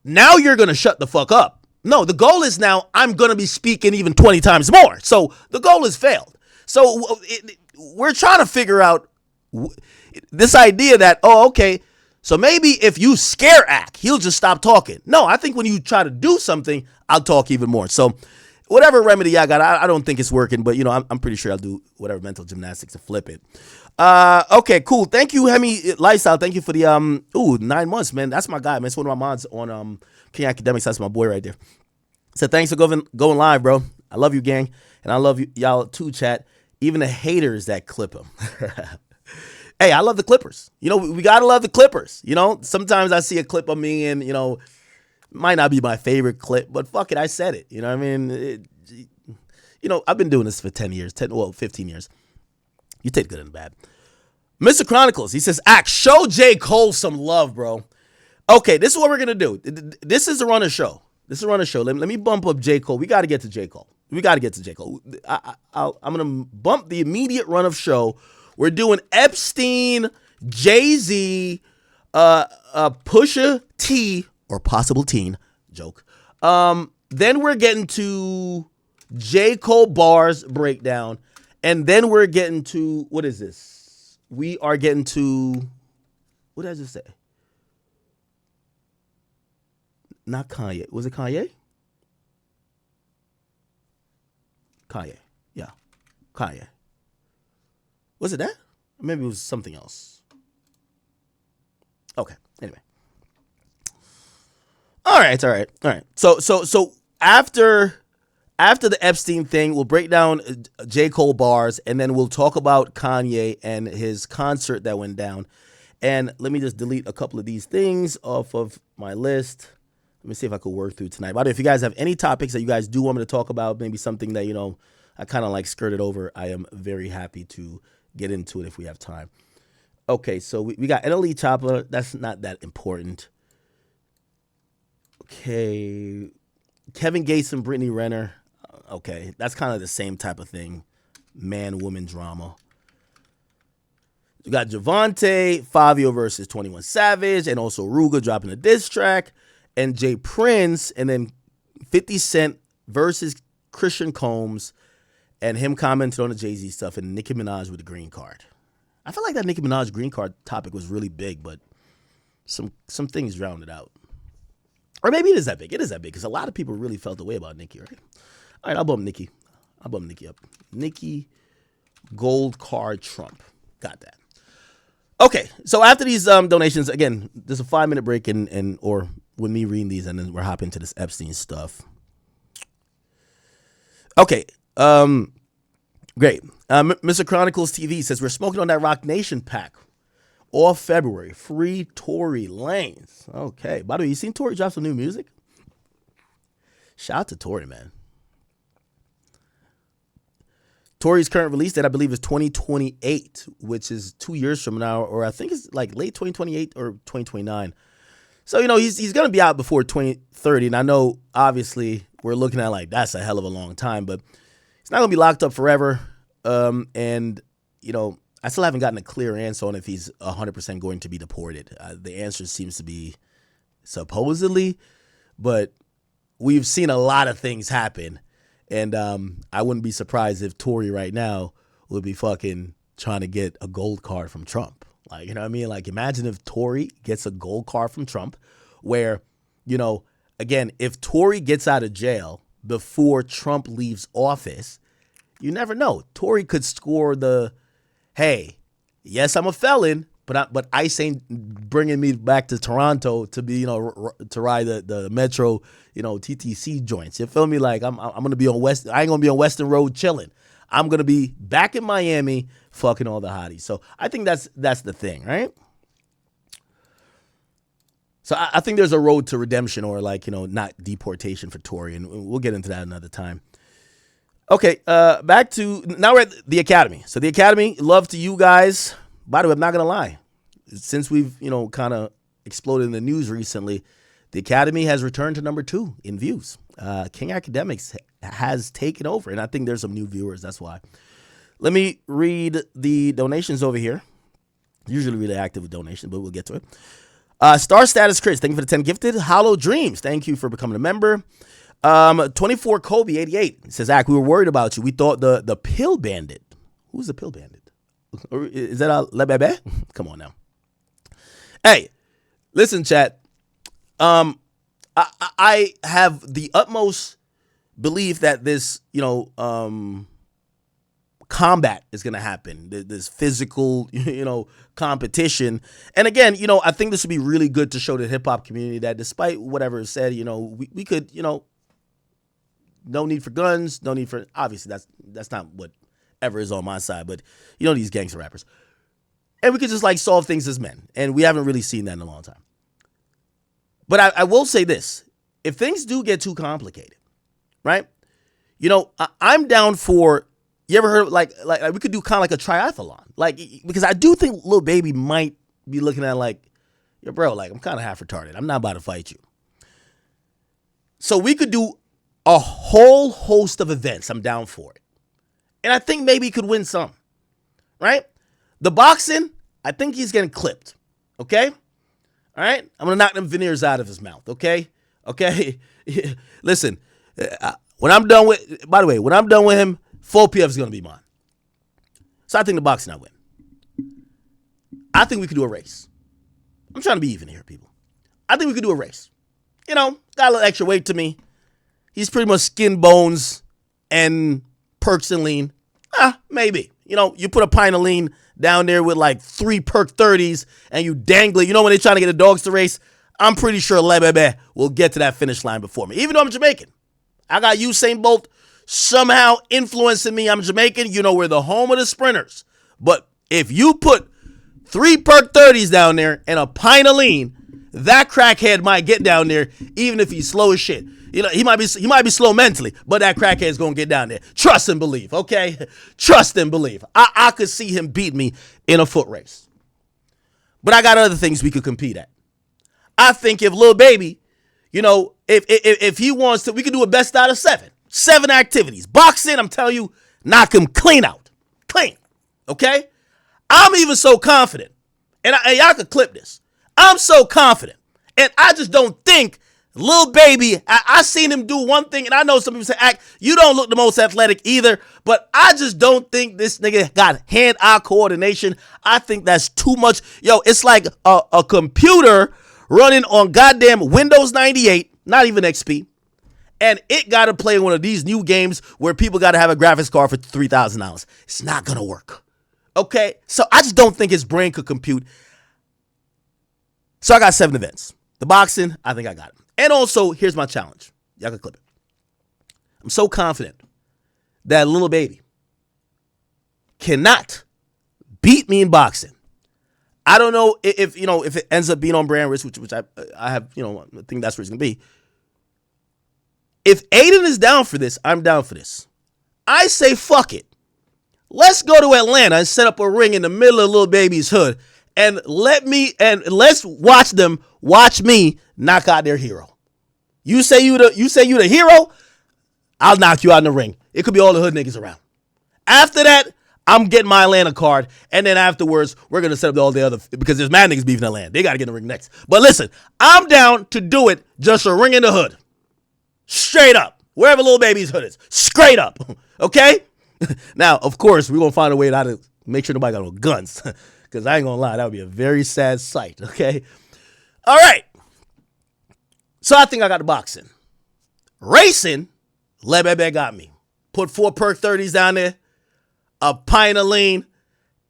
now you're going to shut the fuck up. No, the goal is now I'm going to be speaking even 20 times more. So the goal has failed. So we're trying to figure out this idea that, okay, so maybe if you scare Ak, he'll just stop talking. No, I think when you try to do something, I'll talk even more. So whatever remedy I got, I don't think it's working, but I'm pretty sure I'll do whatever mental gymnastics to flip it. Okay, cool. Thank you, Hemi Lifestyle. Thank you for the 9 months, man. That's my guy, man. It's one of my mods on King Academics. That's my boy right there. So thanks for going live, bro. I love you, gang, and I love y'all too, chat. Even the haters that clip him. Hey, I love the Clippers. We gotta love the Clippers. Sometimes I see a clip of me and might not be my favorite clip, but fuck it, I said it. You know what I mean? I've been doing this for 15 years. You take good and bad. Mr. Chronicles, he says, show J. Cole some love, bro. Okay, this is what we're going to do. This is a runner show. Let me bump up J. Cole. We got to get to J. Cole. I'm going to bump the immediate run of show. We're doing Epstein, Jay-Z, Pusha T, or possible teen, joke. Then we're getting to J. Cole bars breakdown. And then we're getting to, what is this? We are getting to, what does it say? Not Kanye. Was it Kanye? Kanye. Yeah. Kanye. Was it that? Or maybe it was something else. Okay. Anyway. All right. So after the Epstein thing, we'll break down J. Cole bars, and then we'll talk about Kanye and his concert that went down. And let me just delete a couple of these things off of my list. Let me see if I could work through tonight. By the way, if you guys have any topics that you guys do want me to talk about, maybe something that, I kind of like skirted over, I am very happy to get into it if we have time. Okay, so we got NLE Chopper. That's not that important. Okay. Kevin Gates and Brittany Renner. Okay, that's kind of the same type of thing. Man-woman drama. We got Javante, Fabio versus 21 Savage, and also Ruga dropping a diss track, and Jay Prince, and then 50 Cent versus Christian Combs, and him commenting on the Jay-Z stuff, and Nicki Minaj with the green card. I feel like that Nicki Minaj green card topic was really big, but some things drowned it out. Or maybe it is that big. It is that big, because a lot of people really felt the way about Nicki, right? All right, I'll bump Nicki up. Nicki, gold card Trump. Got that. Okay, so after these donations, again, there's a 5-minute break or with me reading these, and then we're hopping to this Epstein stuff. Okay, great. Mr. Chronicles TV says, we're smoking on that Rock Nation pack all February. Free Tory Lanez. Okay, by the way, you seen Tory drop some new music? Shout out to Tory, man. Tory's current release date, I believe, is 2028, which is 2 years from now, or I think it's like late 2028 or 2029. So, he's going to be out before 2030. And I know, obviously, we're looking at like, that's a hell of a long time, but he's not going to be locked up forever. And, I still haven't gotten a clear answer on if he's 100% going to be deported. The answer seems to be supposedly, but we've seen a lot of things happen. And I wouldn't be surprised if Tory right now would be fucking trying to get a gold card from Trump. Like, you know what I mean? Like, imagine if Tory gets a gold card from Trump where, again, if Tory gets out of jail before Trump leaves office, you never know. Tory could score the, hey, yes, I'm a felon, but ICE ain't bringing me back to Toronto to be, to ride the Metro, TTC joints. You feel me? Like I'm gonna be on West. I ain't gonna be on Western Road chilling. I'm gonna be back in Miami, fucking all the hotties. So I think that's the thing, right? So I think there's a road to redemption, or like not deportation for Tory, and we'll get into that another time. Okay, back to now we're at the Academy. So the Academy, love to you guys. By the way, I'm not gonna lie. Since we've kind of exploded in the news recently, the Academy has returned to number 2 in views. King Academics has taken over, and I think there's some new viewers. That's why. Let me read the donations over here. Usually really active with donations, but we'll get to it. Star Status Chris, thank you for the 10 gifted. Hollow Dreams, thank you for becoming a member. 24 Kobe 88 says, we were worried about you. We thought the Pill Bandit. Who's the Pill Bandit? Or is that Le Bebe? Come on now. Hey, listen, chat. I have the utmost belief that this, combat is going to happen, this physical, competition. And again, I think this would be really good to show the hip hop community that despite whatever is said, we could, no need for guns, no need for, obviously that's not what ever is on my side, but these gangster rappers. And we could just like solve things as men. And we haven't really seen that in a long time. But I will say this, if things do get too complicated, right? I'm down for, you ever heard like we could do kind of like a triathlon, like, because I do think Lil Baby might be looking at like, yo, bro, like I'm kind of half retarded. I'm not about to fight you. So we could do a whole host of events. I'm down for it. And I think maybe he could win some, right? The boxing, I think he's getting clipped. Okay. All right. I'm going to knock them veneers out of his mouth. Okay. Okay. Listen, when I'm done with him, 4 PF is going to be mine. So I think the boxing I win. I think we could do a race. I'm trying to be even here, people. I think we could do a race. Got a little extra weight to me. He's pretty much skin, bones, and perks and lean. Maybe. You put a pint of lean down there with like 3 perk 30s and you dangle it. When they're trying to get the dogs to race, I'm pretty sure Lebebe will get to that finish line before me. Even though I'm Jamaican. I got Usain Bolt somehow influencing me. I'm Jamaican. We're the home of the sprinters. But if you put 3 perk 30s down there and a pint of lean, that crackhead might get down there even if he's slow as shit. He might be slow mentally, but that crackhead's gonna get down there. Trust and believe, okay? Trust and believe. I could see him beat me in a foot race. But I got other things we could compete at. I think if Lil Baby, if he wants to, we could do a best out of 7. 7 activities. Boxing, I'm telling you, knock him clean out. Clean. Okay? I'm even so confident. And y'all could clip this. I'm so confident. And I just don't think Lil Baby, I seen him do one thing, and I know some people say, you don't look the most athletic either, but I just don't think this nigga got hand-eye coordination. I think that's too much. Yo, it's like a computer running on goddamn Windows 98, not even XP, and it got to play one of these new games where people got to have a graphics card for $3,000. It's not going to work. Okay? So I just don't think his brain could compute. So I got 7 events. The boxing, I think I got it. And also, here's my challenge. Y'all can clip it. I'm so confident that Lil Baby cannot beat me in boxing. I don't know if it ends up being on brand risk, which I have, I think that's where it's going to be. If Aiden is down for this, I'm down for this. I say fuck it. Let's go to Atlanta and set up a ring in the middle of Lil Baby's hood and let's watch me knock out their hero. You say you the hero, I'll knock you out in the ring. It could be all the hood niggas around. After that, I'm getting my Atlanta card, and then afterwards, we're gonna set up all the other, because there's mad niggas beefing in Atlanta. They gotta get in the ring next. But listen, I'm down to do it just a ring in the hood. Straight up. Wherever Lil Baby's hood is. Straight up. Okay? Now, of course, we're gonna find a way to make sure nobody got no guns. Because I ain't gonna lie, that would be a very sad sight, okay? All right. So I think I got the boxing. Racing, Lebebe got me. Put 4 perk 30s down there, a pint of lean,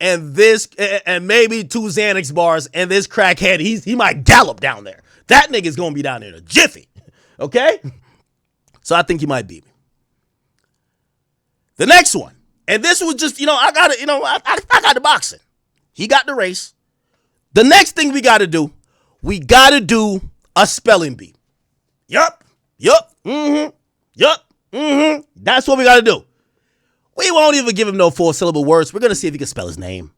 and maybe 2 Xanax bars, and this crackhead, he might gallop down there. That nigga's gonna be down there in a jiffy, okay? So I think he might beat me. The next one, and this was just, I got it, I got the boxing. He got the race. The next thing we got to do a spelling bee. Yup. That's what we got to do. We won't even give him no 4-syllable words. We're going to see if he can spell his name.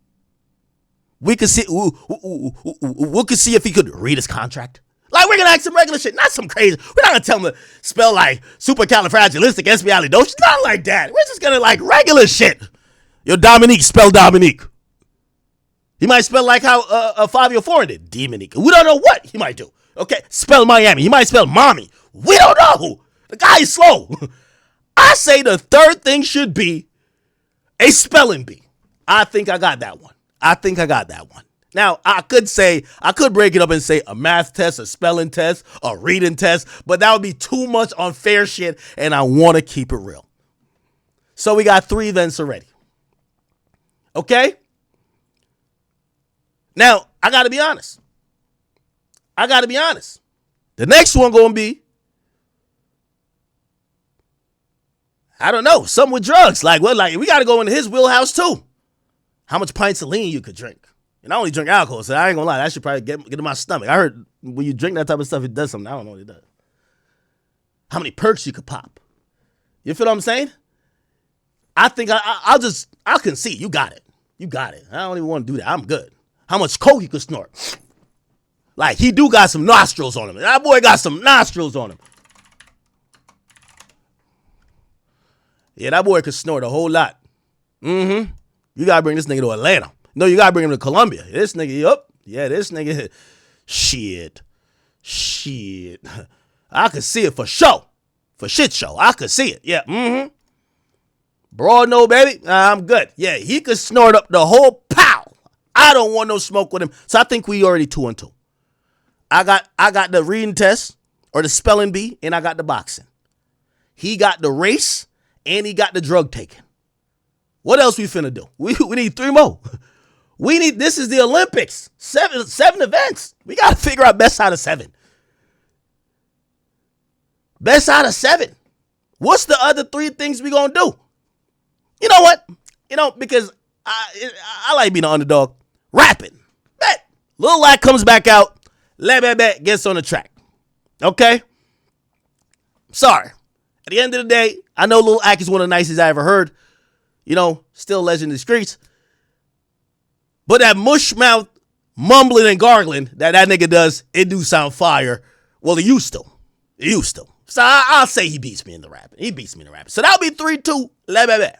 We can see if he could read his contract. Like, we're going to ask some regular shit, not some crazy. We're not going to tell him to spell like supercalifragilisticexpialidocious. Not like that. We're just going to like regular shit. Yo, Dominique, spell Dominique. He might spell like how Fabio Foreign did. Demonique. We don't know what he might do. Okay, spell Miami. He might spell mommy. We don't know. The guy is slow. I say the third thing should be a spelling bee. I think I got that one. Now, I could break it up and say a math test, a spelling test, a reading test, but that would be too much unfair shit, and I want to keep it real. So we got 3 events already. Okay? Now, I got to be honest. The next one going to be, I don't know, something with drugs. Like, what? Like, we got to go into his wheelhouse too. How much pints of lean you could drink. And I only drink alcohol, so I ain't going to lie. That should probably get in my stomach. I heard when you drink that type of stuff, it does something. I don't know what it does. How many perks you could pop. You feel what I'm saying? I think I'll concede. You got it. I don't even want to do that. I'm good. How much coke you could snort. Like, he do got some nostrils on him. That boy got some nostrils on him. Yeah, that boy could snort a whole lot. You got to bring this nigga to Atlanta. No, you got to bring him to Columbia. This nigga, this nigga. Shit. I could see it for show. For shit show. I could see it. Yeah, Broad no, baby. I'm good. Yeah, he could snort up the whole pow. I don't want no smoke with him. So I think we already 2-2. I got the reading test or the spelling bee, and I got the boxing. He got the race, and he got the drug taking. What else we finna do? We need 3 more. This is the Olympics. 7 events. We got to figure out best out of 7. Best out of 7. What's the other 3 things we gonna do? You know what? Because I like being an underdog. Rapping. Bet. Lil Lack comes back out. Bet gets on the track. Okay? Sorry. At the end of the day, I know Lil Lack is one of the nicest I ever heard. Still legend in the streets. But that mush mouth mumbling and gargling that nigga does, it do sound fire. Well, it used to. So I'll say he beats me in the rapping. So that'll be 3-2. Bet.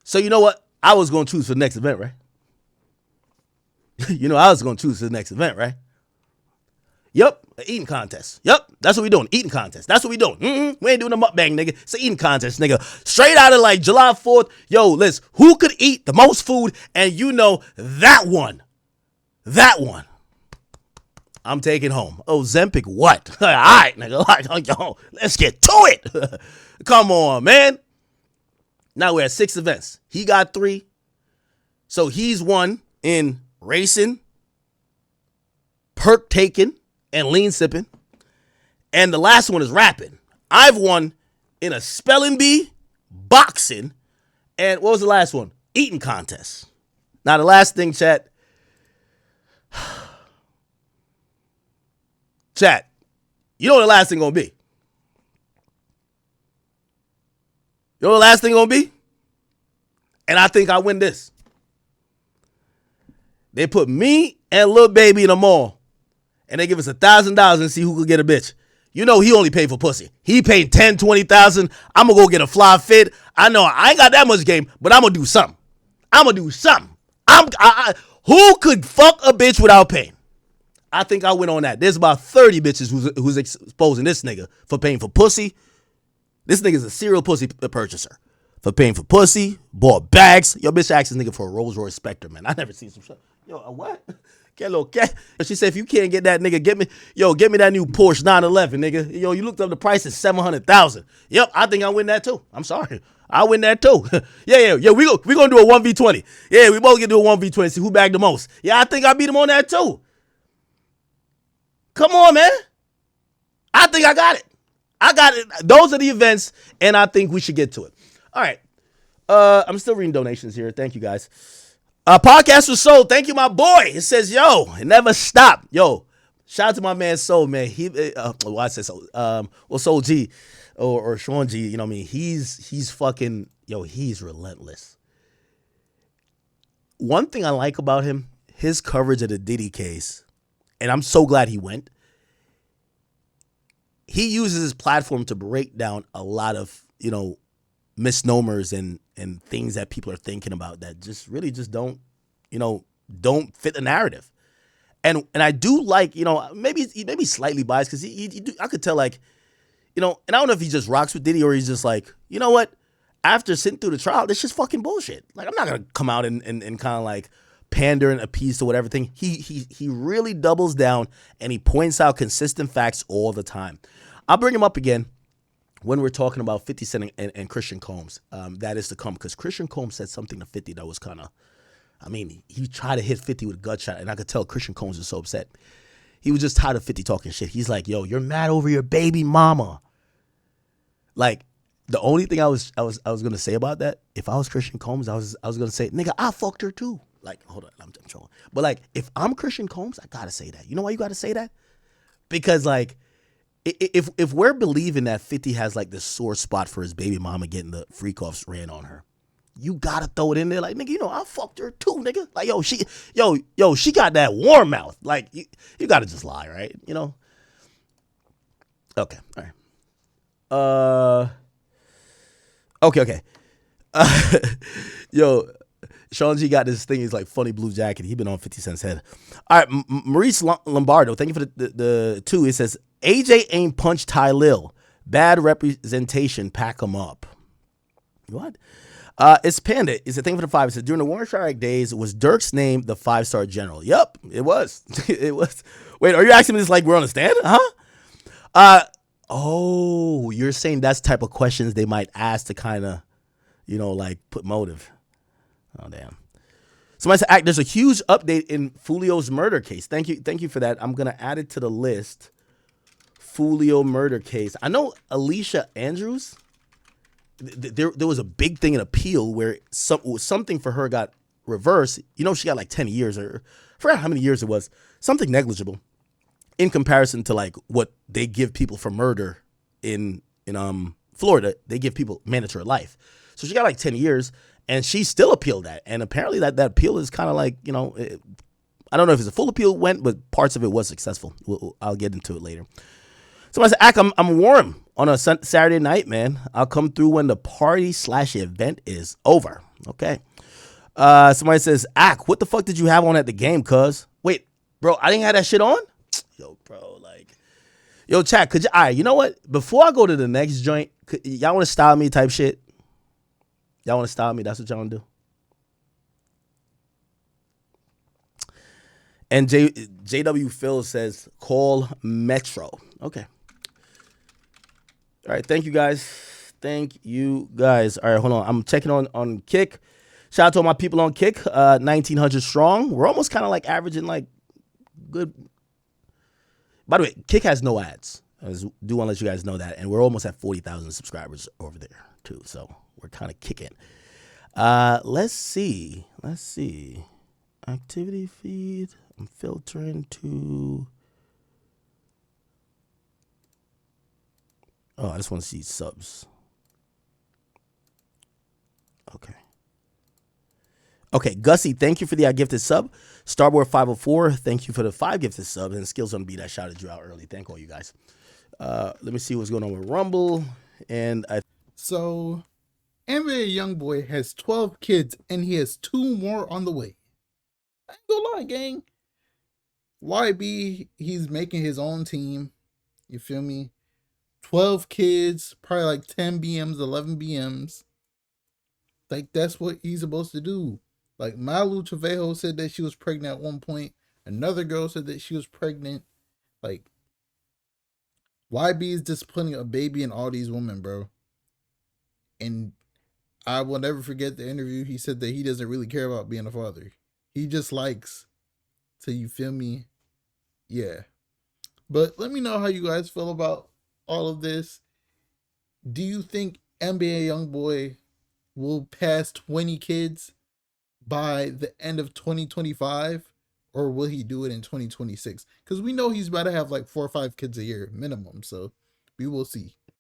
So you know what? I was going to choose for the next event, right? Yep, an eating contest. Yep, that's what we doing. Eating contest. That's what we doing. We ain't doing a mukbang, nigga. It's an eating contest, nigga. Straight out of like July 4th. Yo, listen, who could eat the most food? And that one. I'm taking home. Ozempic what? All right, nigga. Yo, let's get to it. Come on, man. Now we're at 6 events. He got 3. So he's won in racing, perk taking, and lean sipping. And the last one is rapping. I've won in a spelling bee, boxing, and what was the last one? Eating contest. Now the last thing, chat. Chat, you know what the last thing gonna be? And I think I win this. They put me and Lil Baby in a mall, and they give us $1,000 and see who could get a bitch. He only paid for pussy. He paid $10,000, $20,000. I'm gonna go get a fly fit. I know I ain't got that much game, but I'm gonna do something. Who could fuck a bitch without paying? I think I went on that. There's about 30 bitches who's exposing this nigga for paying for pussy. This nigga's a serial pussy purchaser. For paying for pussy, bought bags. Yo, bitch asked this nigga for a Rolls Royce Spectre, man. I never seen some shit. Yo, a what? She said, if you can't get that, nigga, get me that new Porsche 911, nigga. Yo, you looked up the price at $700,000. Yep, I think I win that too. I'm sorry. I win that too. Yeah, we gonna do a 1v20. Yeah, we both gonna do a 1v20, see who bagged the most. Yeah, I think I beat him on that too. Come on, man. I think I got it. Those are the events, and I think we should get to it. All right. I'm still reading donations here. Thank you, guys. Podcast was sold. Thank you, my boy. It says, yo, it never stopped. Yo, shout out to my man Soul, man. I said Soul. Soul G or Sean G, you know what I mean? He's fucking, he's relentless. One thing I like about him, his coverage of the Diddy case, and I'm so glad he went. He uses his platform to break down a lot of, misnomers and things that people are thinking about that just really just don't fit the narrative. And I do like, maybe slightly biased because I could tell and I don't know if he just rocks with Diddy or he's just like, you know what? after sitting through the trial, this shit's fucking bullshit. Like, I'm not gonna come out and kind of like pander and appease to whatever thing. He really doubles down and he points out consistent facts all the time. I'll bring him up again when we're talking about 50 Cent and Christian Combs. That is to come, because Christian Combs said something to 50 that was kind of, I mean, he tried to hit 50 with a gut shot, and I could tell Christian Combs was so upset. He was just tired of 50 talking shit. He's like, yo, you're mad over your baby mama. Like, the only thing I was gonna say about that, if I was Christian Combs, I was gonna say, nigga, I fucked her too. Like, hold on, I'm trolling. But like, if I'm Christian Combs, I gotta say that. You know why you gotta say that? Because like, if we're believing that 50 has like this sore spot for his baby mama getting the freak offs ran on her, you gotta throw it in there. Like, nigga, you know, I fucked her too, nigga. Like, she got that warm mouth. Like, you gotta just lie, right? You know? Okay, all right. Okay. Yo, Sean G got this thing. He's like funny blue jacket. He been on 50 Cent's head. All right, Maurice Lombardo. Thank you for the two. It says AJ ain't punch Ty Lil. Bad representation. Pack him up. What? It's Panda. It's a thing for the 5. It says during the Warren Strike days, was Durk's name the 5-star general? Yep, it was. It was. Wait, are you asking me this like we're on a stand? Huh? Oh, you're saying that's the type of questions they might ask to kind of, you know, like put motive. Oh, damn. Somebody said, there's a huge update in Fulio's murder case. Thank you for that. I'm going to add it to the list. Fulio murder case. I know Alicia Andrews, there was a big thing in appeal where something for her got reversed. You know, she got like 10 years, or I forgot how many years it was. Something negligible in comparison to like what they give people for murder in Florida. They give people mandatory life. So she got like 10 years, and she still appealed that. And apparently that appeal is kind of like, you know, I don't know if it's a full appeal went, but parts of it was successful. I'll get into it later. Somebody said, I'm warm on a Saturday night, man. I'll come through when the party/event is over. Okay. Somebody says, what the fuck did you have on at the game, cuz? Wait, bro, I didn't have that shit on? Yo, bro, like, yo, chat, could you, all right, you know what? Before I go to the next joint, y'all want to style me type shit? Y'all want to style me? That's what y'all want to do? And JW Phil says, call Metro. Okay. All right, thank you guys. Thank you guys. All right, hold on. I'm checking on Kick. Shout out to all my people on Kick. 1,900 strong. We're almost kind of like averaging like good. By the way, Kick has no ads. I do want to let you guys know that. And we're almost at 40,000 subscribers over there too. So we're kind of kicking. Let's see. Activity feed. I'm filtering to. Oh, I just want to see subs. Okay, Gussie, thank you for the gifted sub. Starboard 504, thank you for the 5 gifted subs. And Skills on Beat, I shouted you out early. Thank all you guys. Let me see what's going on with Rumble. So, NBA Youngboy has 12 kids, and he has 2 more on the way. I ain't gonna lie, gang. YB, he's making his own team. You feel me? 12 kids, probably like 10 BMs, 11 BMs. Like, that's what he's supposed to do. Like, Malu Trevejo said that she was pregnant at one point. Another girl said that she was pregnant. Like, YB is disciplining a baby in all these women, bro. And I will never forget the interview. He said that he doesn't really care about being a father. He just likes to, you feel me? Yeah. But let me know how you guys feel about all of this. Do you think NBA Youngboy will pass 20 kids by the end of 2025? Or will he do it in 2026? Because we know he's about to have like 4 or 5 kids a year minimum. So we will see.